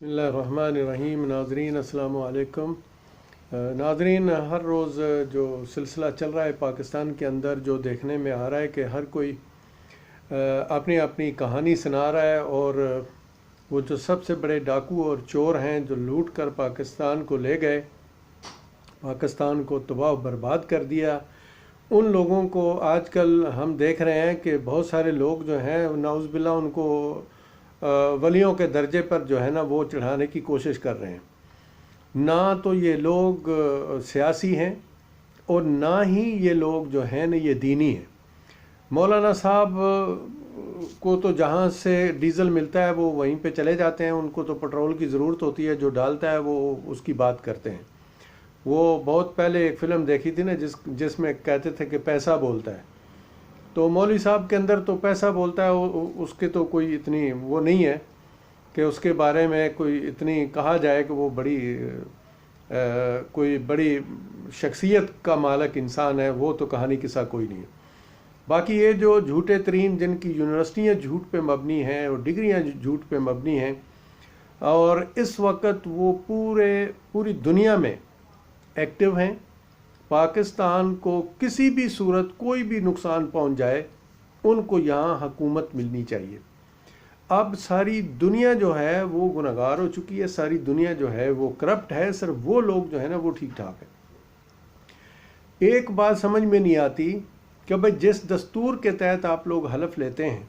बिस्मिल्लाहिर्रहमानिर्रहीम। नाज़रीन अस्सलामु अलैकुम। नाज़रीन, हर रोज़ जो सिलसिला चल रहा है पाकिस्तान के अंदर, जो देखने में आ रहा है कि हर कोई अपनी अपनी कहानी सुना रहा है, और वो जो सबसे बड़े डाकू और चोर हैं जो लूट कर पाकिस्तान को ले गए, पाकिस्तान को तबाह बर्बाद कर दिया, उन लोगों को आजकल हम देख रहे हैं कि बहुत सारे लोग जो हैं नाउज़ुबिल्लाह उनको वलियों के दर्जे पर जो है ना वो चढ़ाने की कोशिश कर रहे हैं। ना तो ये लोग सियासी हैं और ना ही ये लोग जो हैं ना ये दीनी हैं। मौलाना साहब को तो जहाँ से डीज़ल मिलता है वो वहीं पे चले जाते हैं, उनको तो पेट्रोल की ज़रूरत होती है, जो डालता है वो उसकी बात करते हैं। वो बहुत पहले एक फ़िल्म देखी थी ना जिसमें कहते थे कि पैसा बोलता है, तो मौलवी साहब के अंदर तो पैसा बोलता है, उसके तो कोई इतनी वो नहीं है कि उसके बारे में कोई इतनी कहा जाए कि वो बड़ी कोई बड़ी शख्सियत का मालिक इंसान है। वो तो कहानी किस्सा कोई नहीं है। बाकी ये जो झूठे तरीन जिनकी यूनिवर्सिटियाँ झूठ पे मबनी हैं और डिग्रियाँ झूठ पे मबनी हैं, और इस वक्त वो पूरी दुनिया में एक्टिव हैं। पाकिस्तान को किसी भी सूरत कोई भी नुकसान पहुंच जाए, उनको यहाँ हुकूमत मिलनी चाहिए। अब सारी दुनिया जो है वो गुनहगार हो चुकी है, सारी दुनिया जो है वो करप्ट है, सिर्फ वो लोग जो है ना वो ठीक ठाक है। एक बात समझ में नहीं आती कि भाई जिस दस्तूर के तहत आप लोग हलफ लेते हैं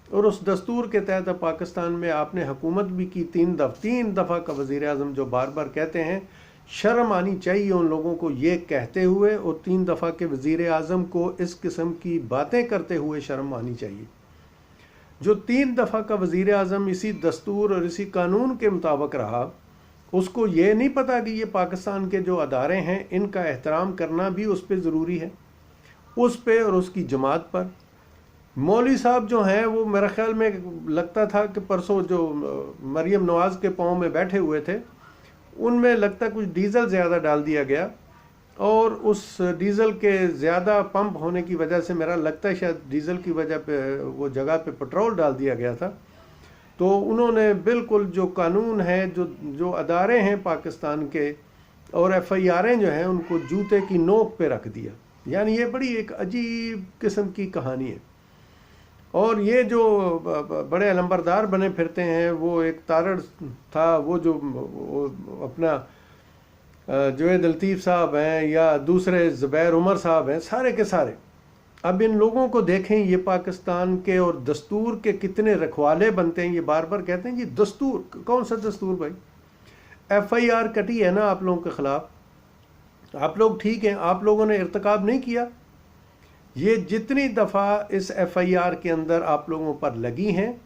और उस दस्तूर के तहत पाकिस्तान में आपने हुकूमत भी की, तीन दफ़ा का वज़ीर आज़म जो बार बार कहते हैं, शर्म आनी चाहिए उन लोगों को ये कहते हुए, और 3 दफ़ा के वज़ीर आज़म को इस किस्म की बातें करते हुए शर्म आनी चाहिए। जो 3 दफ़ा का वज़ीर आज़म इसी दस्तूर और इसी कानून के मुताबिक रहा, उसको ये नहीं पता कि ये पाकिस्तान के जो अदारे हैं इनका एहतराम करना भी उस पर ज़रूरी है, उस पर और उसकी जमात पर। मौलवी साहब जो हैं वो मेरा ख्याल में लगता था कि परसों जो मरियम नवाज़ के पाँव में बैठे हुए थे, उनमें लगता कुछ डीज़ल ज़्यादा डाल दिया गया, और उस डीज़ल के ज़्यादा पंप होने की वजह से मेरा लगता है शायद डीज़ल की वजह पे वो जगह पे पेट्रोल डाल दिया गया था। तो उन्होंने बिल्कुल जो कानून है, जो अदारे हैं पाकिस्तान के और FIR'ें जो हैं, उनको जूते की नोक पे रख दिया। यानी ये बड़ी एक अजीब किस्म की कहानी है। और ये जो बड़े अलंबरदार बने फिरते हैं, वो एक तारड़ था, वो जो अपना जुवैद लतीफ़ साहब हैं या दूसरे ज़ुबैर उमर साहब हैं, सारे के सारे। अब इन लोगों को देखें, ये पाकिस्तान के और दस्तूर के कितने रखवाले बनते हैं। ये बार बार कहते हैं ये दस्तूर, कौन सा दस्तूर भाई? FIR कटी है ना आप लोगों के ख़िलाफ़, आप लोग ठीक हैं, आप लोगों ने इर्तिकाब नहीं किया। ये जितनी दफ़ा इस FIR के अंदर आप लोगों पर लगी हैं,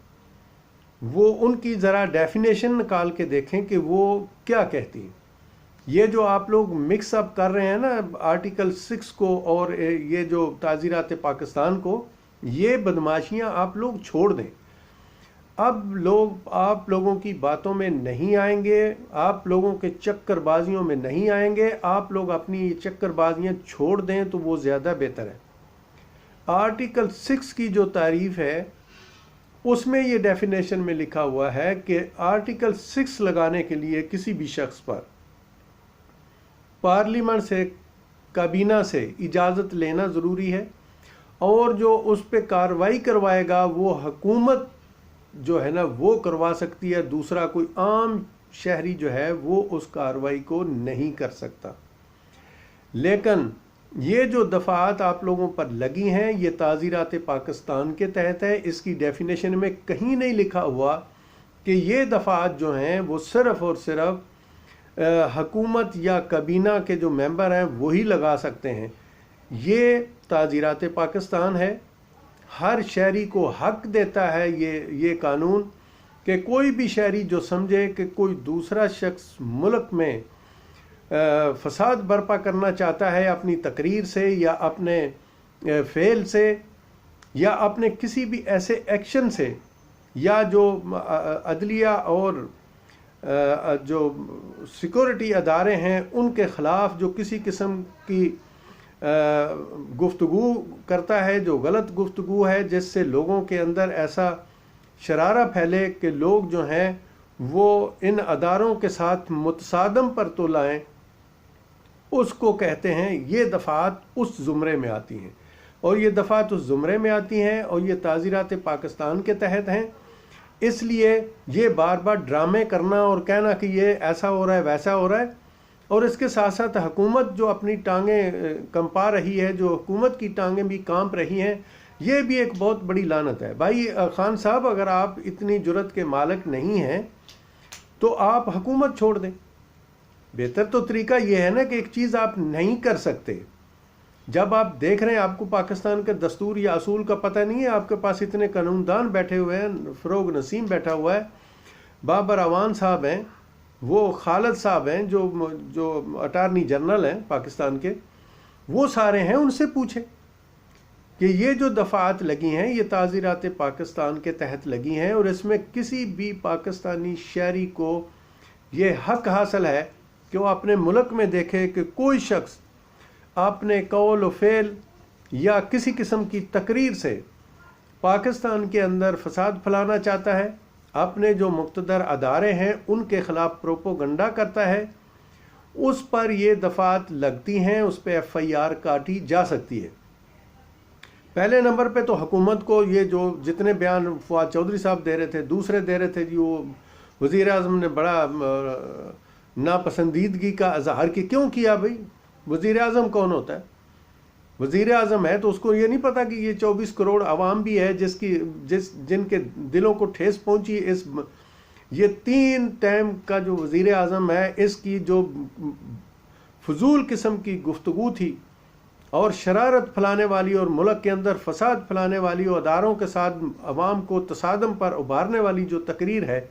वो उनकी ज़रा डेफिनेशन निकाल के देखें कि वो क्या कहती हैं। ये जो आप लोग मिक्स अप कर रहे हैं ना आर्टिकल 6 को और ये जो ताज़ीरात पाकिस्तान को, ये बदमाशियां आप लोग छोड़ दें। अब लोग आप लोगों की बातों में नहीं आएंगे, आप लोगों के चक्करबाजियों में नहीं आएंगे। आप लोग अपनी चक्करबाजियां छोड़ दें तो वो ज़्यादा बेहतर है। आर्टिकल 6 की जो तारीफ़ है उसमें ये डेफिनेशन में लिखा हुआ है कि आर्टिकल 6 लगाने के लिए किसी भी शख्स पर पार्लियामेंट से, काबीना से इजाज़त लेना ज़रूरी है, और जो उस पर कार्रवाई करवाएगा वो हुकूमत जो है ना वो करवा सकती है। दूसरा कोई आम शहरी जो है वो उस कार्रवाई को नहीं कर सकता। लेकिन ये जो दफ़ात आप लोगों पर लगी हैं, ये ताज़ीरात पाकिस्तान के तहत है। इसकी डेफिनेशन में कहीं नहीं लिखा हुआ कि ये दफ़ात जो हैं वो सिर्फ़ और सिर्फ हुकूमत या काबीना के जो मेंबर हैं वही लगा सकते हैं। ये ताज़ीरात पाकिस्तान है। हर शहरी को हक देता है ये कानून कि कोई भी शहरी जो समझे कि कोई दूसरा शख्स मुल्क में फसाद बर्पा करना चाहता है अपनी तकरीर से या अपने फेल से या अपने किसी भी ऐसे एक्शन से, या जो अदलिया और जो सिक्योरिटी अदारे हैं उनके ख़िलाफ़ जो किसी किस्म की गुफ्तगू करता है, जो गलत गुफ्तगू है जिससे लोगों के अंदर ऐसा शरारा फैले कि लोग जो हैं वो इन अदारों के साथ मुतसादम पर तो लाएं, उसको कहते हैं ये दफ़ात उस ज़ुमरे में आती हैं। और ये दफ़ात उस ज़ुमरे में आती हैं और ये ताज़ीरात पाकिस्तान के तहत हैं। इसलिए ये बार बार ड्रामे करना और कहना कि ये ऐसा हो रहा है वैसा हो रहा है, और इसके साथ साथ हुकूमत जो अपनी टांगें कंपा रही है, जो हुकूमत की टांगें भी कांप रही हैं, ये भी एक बहुत बड़ी लानत है। भाई खान साहब, अगर आप इतनी जुर्रत के मालिक नहीं हैं तो आप हुकूमत छोड़ दें। बेहतर तो तरीका ये है ना कि एक चीज़ आप नहीं कर सकते, जब आप देख रहे हैं आपको पाकिस्तान के दस्तूर या असूल का पता नहीं है, आपके पास इतने कानूनदान बैठे हुए हैं, फ़रोग नसीम बैठा हुआ है, बाबर अवान साहब हैं, वो खालिद साहब हैं जो अटारनी जनरल हैं पाकिस्तान के, वो सारे हैं, उनसे पूछें कि ये जो दफ़ात लगी हैं ये ताज़ीरात पाकिस्तान के तहत लगी हैं और इसमें किसी भी पाकिस्तानी शहरी को ये हक हासिल है कि वो अपने मुल्क में देखे कि कोई शख्स अपने कौल व फ़ेल या किसी किस्म की तकरीर से पाकिस्तान के अंदर फसाद फैलाना चाहता है, अपने जो मुक़्तदर अदारे हैं उनके ख़िलाफ़ प्रोपोगंडा करता है, उस पर ये दफ़ात लगती हैं, उस पर FIR काटी जा सकती है। पहले नंबर पे तो हुकूमत को ये जो जितने बयान फवाद चौधरी साहब दे रहे थे, दूसरे दे रहे थे जी, वो वज़ीर आज़म ने बड़ा नापसंदीदगी का इज़हार क्यों किया? भाई वज़ीर आज़म कौन होता है? वज़ीर आज़म है तो उसको ये नहीं पता कि ये 24 करोड़ आवाम भी है जिनके दिलों को ठेस पहुंची। ये 3 टाइम का जो वज़ीर आज़म है, इसकी जो फजूल किस्म की गुफ्तगू थी और शरारत फैलाने वाली और मुल्क के अंदर फसाद फैलाने वाली और अदारों के साथ अवाम को तसादम पर उभारने वाली जो तकरीर है,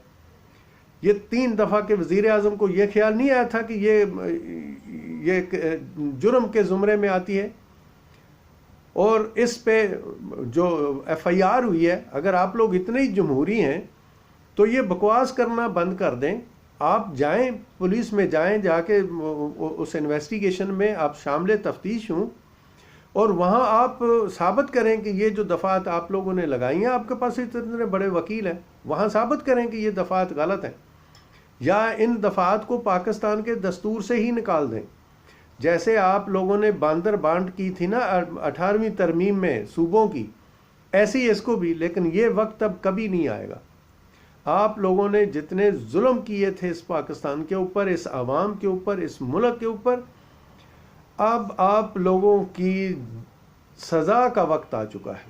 ये 3 दफ़ा के वज़ीर आज़म को ये ख्याल नहीं आया था कि ये जुर्म के ज़ुमरे में आती है। और इस पे जो FIR हुई है, अगर आप लोग इतने ही जमहूरी हैं तो ये बकवास करना बंद कर दें। आप जाएं, पुलिस में जाएं, जाके उस इन्वेस्टिगेशन में आप शामिल तफ्तीश हों और वहाँ आप साबित करें कि ये जो दफ़ात आप लोगों ने लगाई हैं, आपके पास इतने बड़े वकील हैं, वहाँ साबित करें कि ये दफ़ात गलत हैं, या इन दफ़ात को पाकिस्तान के दस्तूर से ही निकाल दें। जैसे आप लोगों ने बांदर बांट की थी ना 18वीं तरमीम में सूबों की, ऐसी इसको भी, लेकिन ये वक्त अब कभी नहीं आएगा। आप लोगों ने जितने जुल्म किए थे इस पाकिस्तान के ऊपर, इस आवाम के ऊपर, इस मुल्क के ऊपर, अब आप लोगों की सज़ा का वक्त आ चुका है।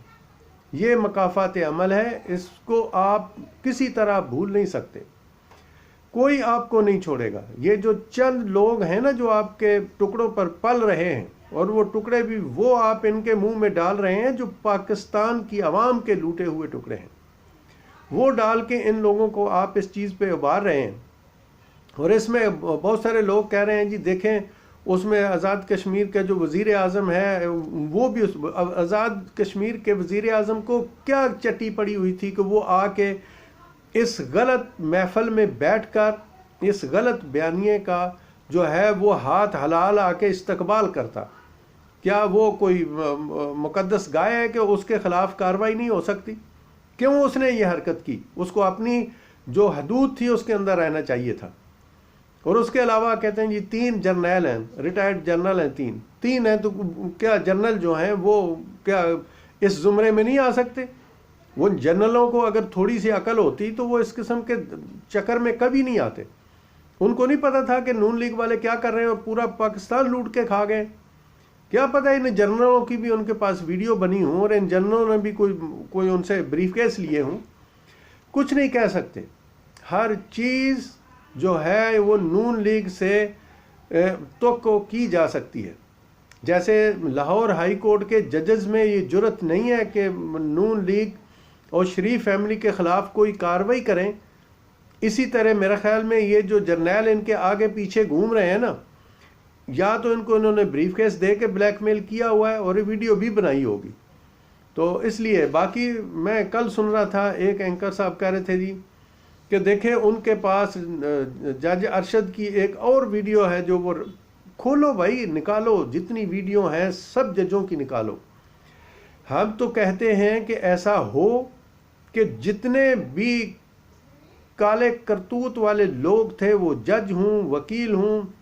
ये मकाफ़ात अमल है, इसको आप किसी तरह भूल नहीं सकते, कोई आपको नहीं छोड़ेगा। ये जो चंद लोग हैं ना जो आपके टुकड़ों पर पल रहे हैं, और वो टुकड़े भी वो आप इनके मुंह में डाल रहे हैं जो पाकिस्तान की आवाम के लूटे हुए टुकड़े हैं, वो डाल के इन लोगों को आप इस चीज़ पे उबार रहे हैं। और इसमें बहुत सारे लोग कह रहे हैं जी देखें, उसमें आज़ाद कश्मीर का जो वज़ीर आज़म है, वो भी आज़ाद कश्मीर के वज़ीर आज़म को क्या चट्टी पड़ी हुई थी कि वो आके इस गलत महफल में बैठकर इस गलत बयानिए का जो है वो हाथ हलाल आके इस्तकबाल करता। क्या वो कोई मुकद्दस गाय है कि उसके ख़िलाफ़ कार्रवाई नहीं हो सकती? क्यों उसने ये हरकत की? उसको अपनी जो हदूद थी उसके अंदर रहना चाहिए था। और उसके अलावा कहते हैं जी 3 जर्नल हैं, रिटायर्ड जनरल हैं, 3 हैं, तो क्या जनरल जो हैं वो क्या इस ज़ुमरे में नहीं आ सकते? वो जनरलों को अगर थोड़ी सी अकल होती तो वो इस किस्म के चक्कर में कभी नहीं आते। उनको नहीं पता था कि नून लीग वाले क्या कर रहे हैं और पूरा पाकिस्तान लूट के खा गए। क्या पता इन जनरलों की भी उनके पास वीडियो बनी हो और इन जनरलों ने भी कोई उनसे ब्रीफकेस लिए हों। कुछ नहीं कह सकते। हर चीज़ जो है वो नून लीग से तो की जा सकती है। जैसे लाहौर हाई कोर्ट के जजेस में ये जुर्रत नहीं है कि नून लीग और शरीफ फैमिली के ख़िलाफ़ कोई कार्रवाई करें, इसी तरह मेरे ख्याल में ये जो जर्नैल इनके आगे पीछे घूम रहे हैं ना, या तो इनको इन्होंने ब्रीफकेस दे के ब्लैकमेल किया हुआ है और ये वीडियो भी बनाई होगी। तो इसलिए बाकी मैं कल सुन रहा था, एक एंकर साहब कह रहे थे जी कि देखें उनके पास जज अरशद की एक और वीडियो है जो वो खोलो भाई, निकालो, जितनी वीडियो हैं सब जजों की निकालो। हम तो कहते हैं कि ऐसा हो कि जितने भी काले करतूत वाले लोग थे, वो जज हूँ, वकील हूँ,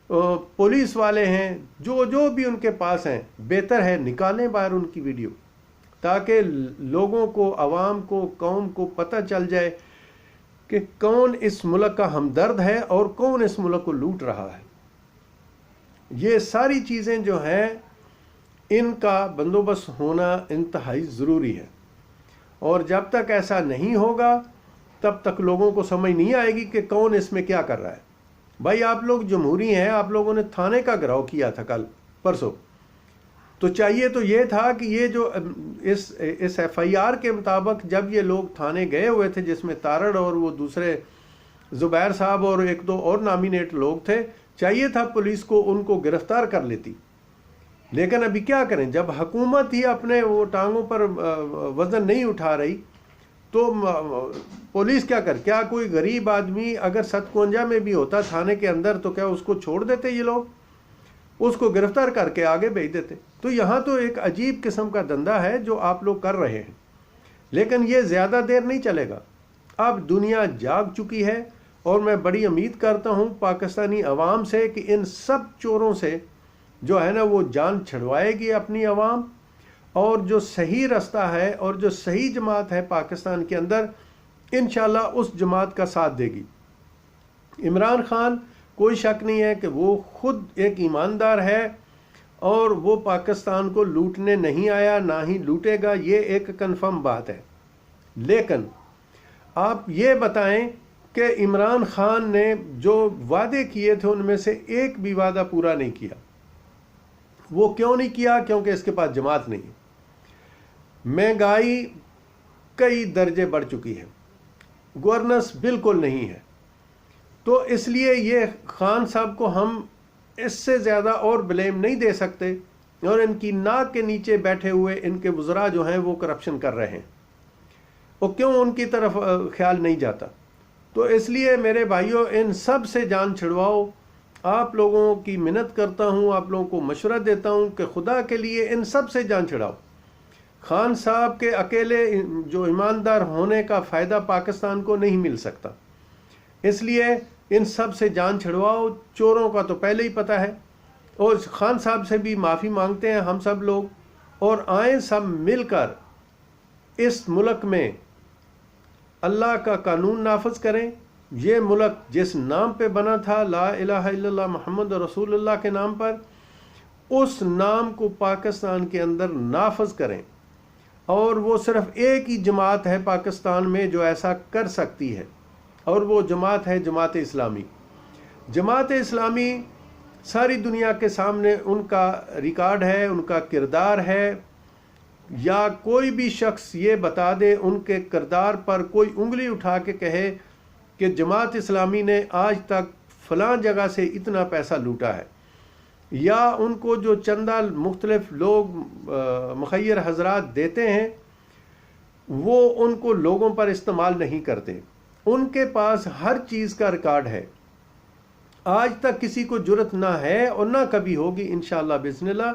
पुलिस वाले हैं, जो जो भी उनके पास हैं, बेहतर है निकालें बाहर उनकी वीडियो, ताकि लोगों को, आवाम को, कौम को पता चल जाए कि कौन इस मुल्क का हमदर्द है और कौन इस मुल्क को लूट रहा है। ये सारी चीज़ें जो हैं, इनका बंदोबस्त होना इंतहाई ज़रूरी है, और जब तक ऐसा नहीं होगा तब तक लोगों को समझ नहीं आएगी कि कौन इसमें क्या कर रहा है। भाई आप लोग जमहूरी हैं, आप लोगों ने थाने का घेराव किया था कल परसों, तो चाहिए तो ये था कि ये जो इस FIR के मुताबिक जब ये लोग थाने गए हुए थे, जिसमें तारड़ और वो दूसरे जुबैर साहब और एक दो और नॉमिनेट लोग थे, चाहिए था पुलिस को उनको गिरफ्तार कर लेती। लेकिन अभी क्या करें, जब हुकूमत ही अपने वो टांगों पर वजन नहीं उठा रही, तो पुलिस क्या कर, क्या कोई गरीब आदमी अगर 57 में भी होता थाने के अंदर, तो क्या उसको छोड़ देते ये लोग? उसको गिरफ्तार करके आगे भेज देते। तो यहाँ तो एक अजीब किस्म का धंधा है जो आप लोग कर रहे हैं, लेकिन ये ज़्यादा देर नहीं चलेगा। अब दुनिया जाग चुकी है, और मैं बड़ी उम्मीद करता हूँ पाकिस्तानी अवाम से कि इन सब चोरों से जो है ना वो जान छुड़वाएगी अपनी अवाम, और जो सही रास्ता है और जो सही जमात है पाकिस्तान के अंदर, इंशाल्लाह उस जमात का साथ देगी। इमरान खान, कोई शक नहीं है कि वो खुद एक ईमानदार है, और वो पाकिस्तान को लूटने नहीं आया, ना ही लूटेगा, ये एक कन्फर्म बात है। लेकिन आप ये बताएं कि इमरान खान ने जो वादे किए थे उनमें से एक भी वादा पूरा नहीं किया। वो क्यों नहीं किया? क्योंकि इसके पास जमात नहीं है। महंगाई कई दर्जे बढ़ चुकी है, गवर्नेंस बिल्कुल नहीं है, तो इसलिए ये खान साहब को हम इससे ज़्यादा और ब्लेम नहीं दे सकते, और इनकी नाक के नीचे बैठे हुए इनके वज़रा जो हैं वो करप्शन कर रहे हैं, वो क्यों उनकी तरफ ख्याल नहीं जाता? तो इसलिए मेरे भाइयों, इन सब से जान छिड़वाओ। आप लोगों की मिन्नत करता हूँ, आप लोगों को मशवरा देता हूँ कि खुदा के लिए इन सब से जान छिड़ाओ। खान साहब के अकेले जो ईमानदार होने का फ़ायदा पाकिस्तान को नहीं मिल सकता, इसलिए इन सब से जान छिड़वाओ। चोरों का तो पहले ही पता है, और खान साहब से भी माफ़ी मांगते हैं हम सब लोग, और आए सब मिलकर इस मुल्क में अल्लाह का कानून नाफज करें। ये मुल्क जिस नाम पे बना था, ला इलाहा इल्लल्लाह मुहम्मद रसूलुल्लाह के नाम पर, उस नाम को पाकिस्तान के अंदर नाफज करें। और वो सिर्फ एक ही जमात है पाकिस्तान में जो ऐसा कर सकती है, और वो जमात है जमात इस्लामी। जमात इस्लामी सारी दुनिया के सामने उनका रिकॉर्ड है, उनका किरदार है, या कोई भी शख्स ये बता दे उनके किरदार पर कोई उंगली उठा के कहे कि जमात इस्लामी ने आज तक फ़लाँ जगह से इतना पैसा लूटा है, या उनको जो चंदा मुख्तलिफ लोग मुखय्यर हजरात देते हैं वो उनको लोगों पर इस्तेमाल नहीं करते। उनके पास हर चीज़ का रिकॉर्ड है। आज तक किसी को जुर्रत ना है और ना कभी होगी इंशाअल्लाह बिस्मिल्लाह।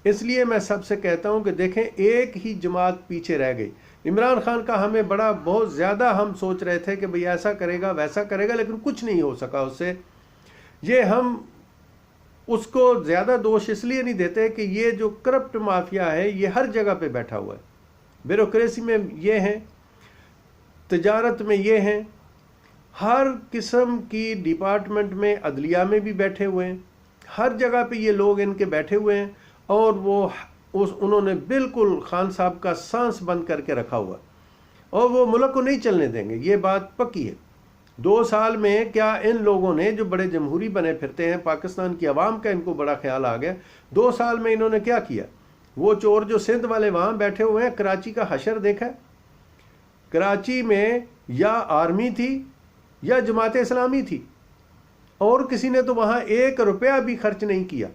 इसलिए मैं सबसे कहता हूं कि देखें, एक ही जमात पीछे रह गई। इमरान खान का हमें बहुत ज़्यादा हम सोच रहे थे कि भाई ऐसा करेगा वैसा करेगा, लेकिन कुछ नहीं हो सका उससे। ये हम उसको ज़्यादा दोष इसलिए नहीं देते कि ये जो करप्ट माफिया है ये हर जगह पे बैठा हुआ है। ब्यूरोक्रेसी में ये हैं, तिजारत में ये हैं, हर किस्म की डिपार्टमेंट में, अदलिया में भी बैठे हुए हैं, हर जगह पे ये लोग इनके बैठे हुए हैं। और उन्होंने बिल्कुल खान साहब का सांस बंद करके रखा हुआ, और वो मुल्क को नहीं चलने देंगे, ये बात पक्की है। 2 साल में क्या इन लोगों ने, जो बड़े जमहूरी बने फिरते हैं, पाकिस्तान की आवाम का इनको बड़ा ख्याल आ गया, 2 साल में इन्होंने क्या किया? वो चोर जो सिंध वाले वहाँ बैठे हुए हैं, कराची का हशर देखा है? कराची में या आर्मी थी या जमात इस्लामी थी, और किसी ने तो वहाँ 1 रुपया भी खर्च नहीं किया।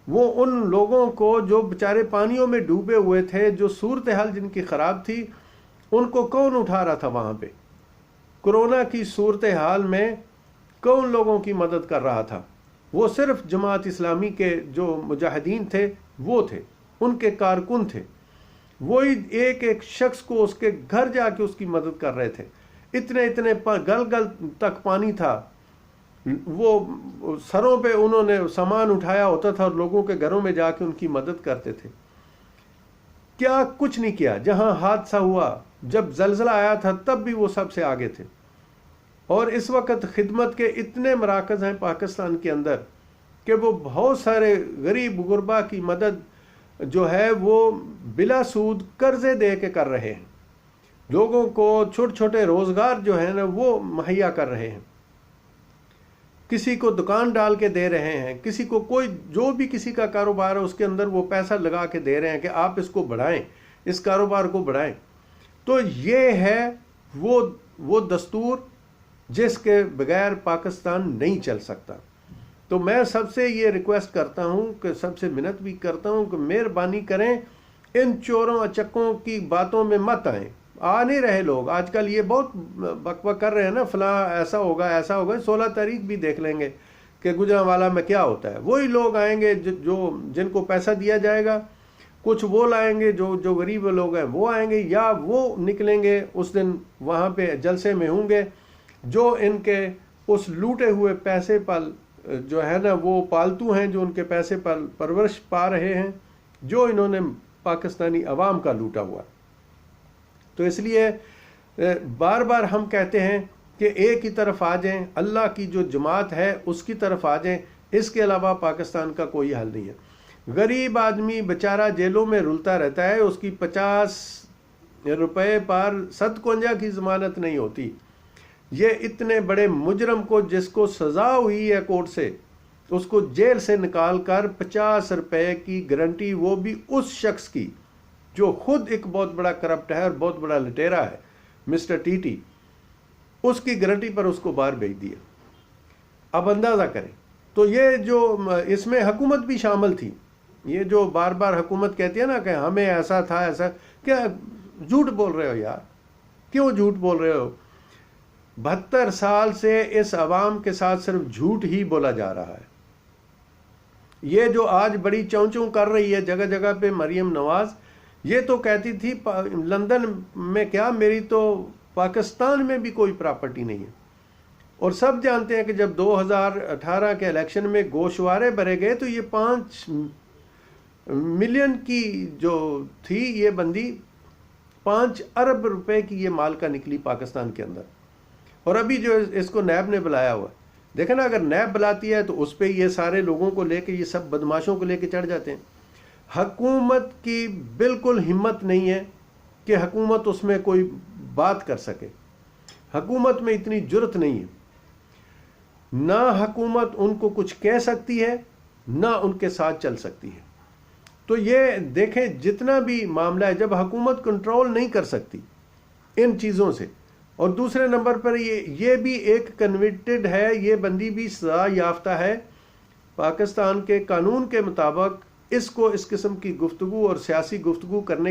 वो उन लोगों को जो बेचारे पानियों में डूबे हुए थे, जो सूरत हाल जिनकी ख़राब थी, उनको कौन उठा रहा था वहाँ पे? कोरोना की सूरत हाल में कौन लोगों की मदद कर रहा था? वो सिर्फ जमात इस्लामी के जो मुजाहिदीन थे वो थे, उनके कारकुन थे। वही एक एक शख्स को उसके घर जाके उसकी मदद कर रहे थे। इतने इतने गल गल तक पानी था, वो सरों पे उन्होंने सामान उठाया होता था और लोगों के घरों में जाके उनकी मदद करते थे। क्या कुछ नहीं किया। जहां हादसा हुआ, जब जलजला आया था, तब भी वो सबसे आगे थे। और इस वक्त खिदमत के इतने मराकज़ हैं पाकिस्तान के अंदर कि वो बहुत सारे गरीब गुरबा की मदद जो है वो बिला सूद कर्जे दे के कर रहे हैं। लोगों को छोटे छोटे रोजगार जो है ना वो मुहैया कर रहे हैं। किसी को दुकान डाल के दे रहे हैं, किसी को कोई जो भी किसी का कारोबार है उसके अंदर वो पैसा लगा के दे रहे हैं कि आप इसको बढ़ाएं, इस कारोबार को बढ़ाएं। तो ये है वो दस्तूर जिसके बगैर पाकिस्तान नहीं चल सकता। तो मैं सबसे ये रिक्वेस्ट करता हूं कि सबसे मिन्नत भी करता हूं कि मेहरबानी करें, इन चोरों अचक्कों की बातों में मत आएं। आ नहीं रहे लोग आजकल, ये बहुत बकबक कर रहे हैं ना, फलां ऐसा होगा ऐसा होगा। 16 तारीख भी देख लेंगे कि गुजरांवाला में क्या होता है। वही लोग आएंगे जो जिनको पैसा दिया जाएगा, कुछ वो लाएंगे, जो गरीब लोग हैं वो आएंगे, या वो निकलेंगे उस दिन वहाँ पे जलसे में होंगे जो इनके उस लूटे हुए पैसे पर जो है ना वो पालतू हैं, जो उनके पैसे पर परवरिश पा रहे हैं, जो इन्होंने पाकिस्तानी अवाम का लूटा हुआ। तो इसलिए बार बार हम कहते हैं कि एक ही तरफ आ जाएं, अल्लाह की जो जमात है उसकी तरफ आ जाएं। इसके अलावा पाकिस्तान का कोई हल नहीं है। गरीब आदमी बेचारा जेलों में रुलता रहता है, उसकी 50 रुपए पर 57 की जमानत नहीं होती। ये इतने बड़े मुजरम को जिसको सजा हुई है कोर्ट से, उसको जेल से निकाल कर 50 रुपए की गारंटी, वो भी उस शख्स की जो खुद एक बहुत बड़ा करप्ट है और बहुत बड़ा लुटेरा है, मिस्टर टीटी, उसकी गारंटी पर उसको बाहर भेज दिया। अब अंदाजा करें। तो ये जो इसमें हुकूमत भी शामिल थी। ये जो बार बार हुकूमत कहती है ना कि हमें ऐसा था ऐसा, क्या झूठ बोल रहे हो यार, क्यों झूठ बोल रहे हो? 72 साल से इस अवाम के साथ सिर्फ झूठ ही बोला जा रहा है। ये जो आज बड़ी चौं कर रही है जगह जगह पे मरियम नवाज, ये तो कहती थी लंदन में क्या, मेरी तो पाकिस्तान में भी कोई प्रॉपर्टी नहीं है। और सब जानते हैं कि जब 2018 के इलेक्शन में गोशवारे भरे गए तो ये 5 मिलियन की जो थी ये बंदी 5 अरब रुपए की ये मालका निकली पाकिस्तान के अंदर। और अभी जो इसको नैब ने बुलाया हुआ, देखे ना, अगर नैब बुलाती है तो उस पर ये सारे लोगों को लेके, ये सब बदमाशों को लेके चढ़ जाते हैं। हुकूमत की बिल्कुल हिम्मत नहीं है कि हुकूमत उसमें कोई बात कर सके। हुकूमत में इतनी जुर्रत नहीं है, ना हुकूमत उनको कुछ कह सकती है ना उनके साथ चल सकती है। तो ये देखें, जितना भी मामला है, जब हुकूमत कंट्रोल नहीं कर सकती इन चीज़ों से, और दूसरे नंबर पर ये भी एक कन्विक्टेड है, ये बंदी भी सजा याफ्ता है। पाकिस्तान के कानून के मुताबिक इसको इस किस्म की गुफ्तगू और सियासी गुफ्तगू करने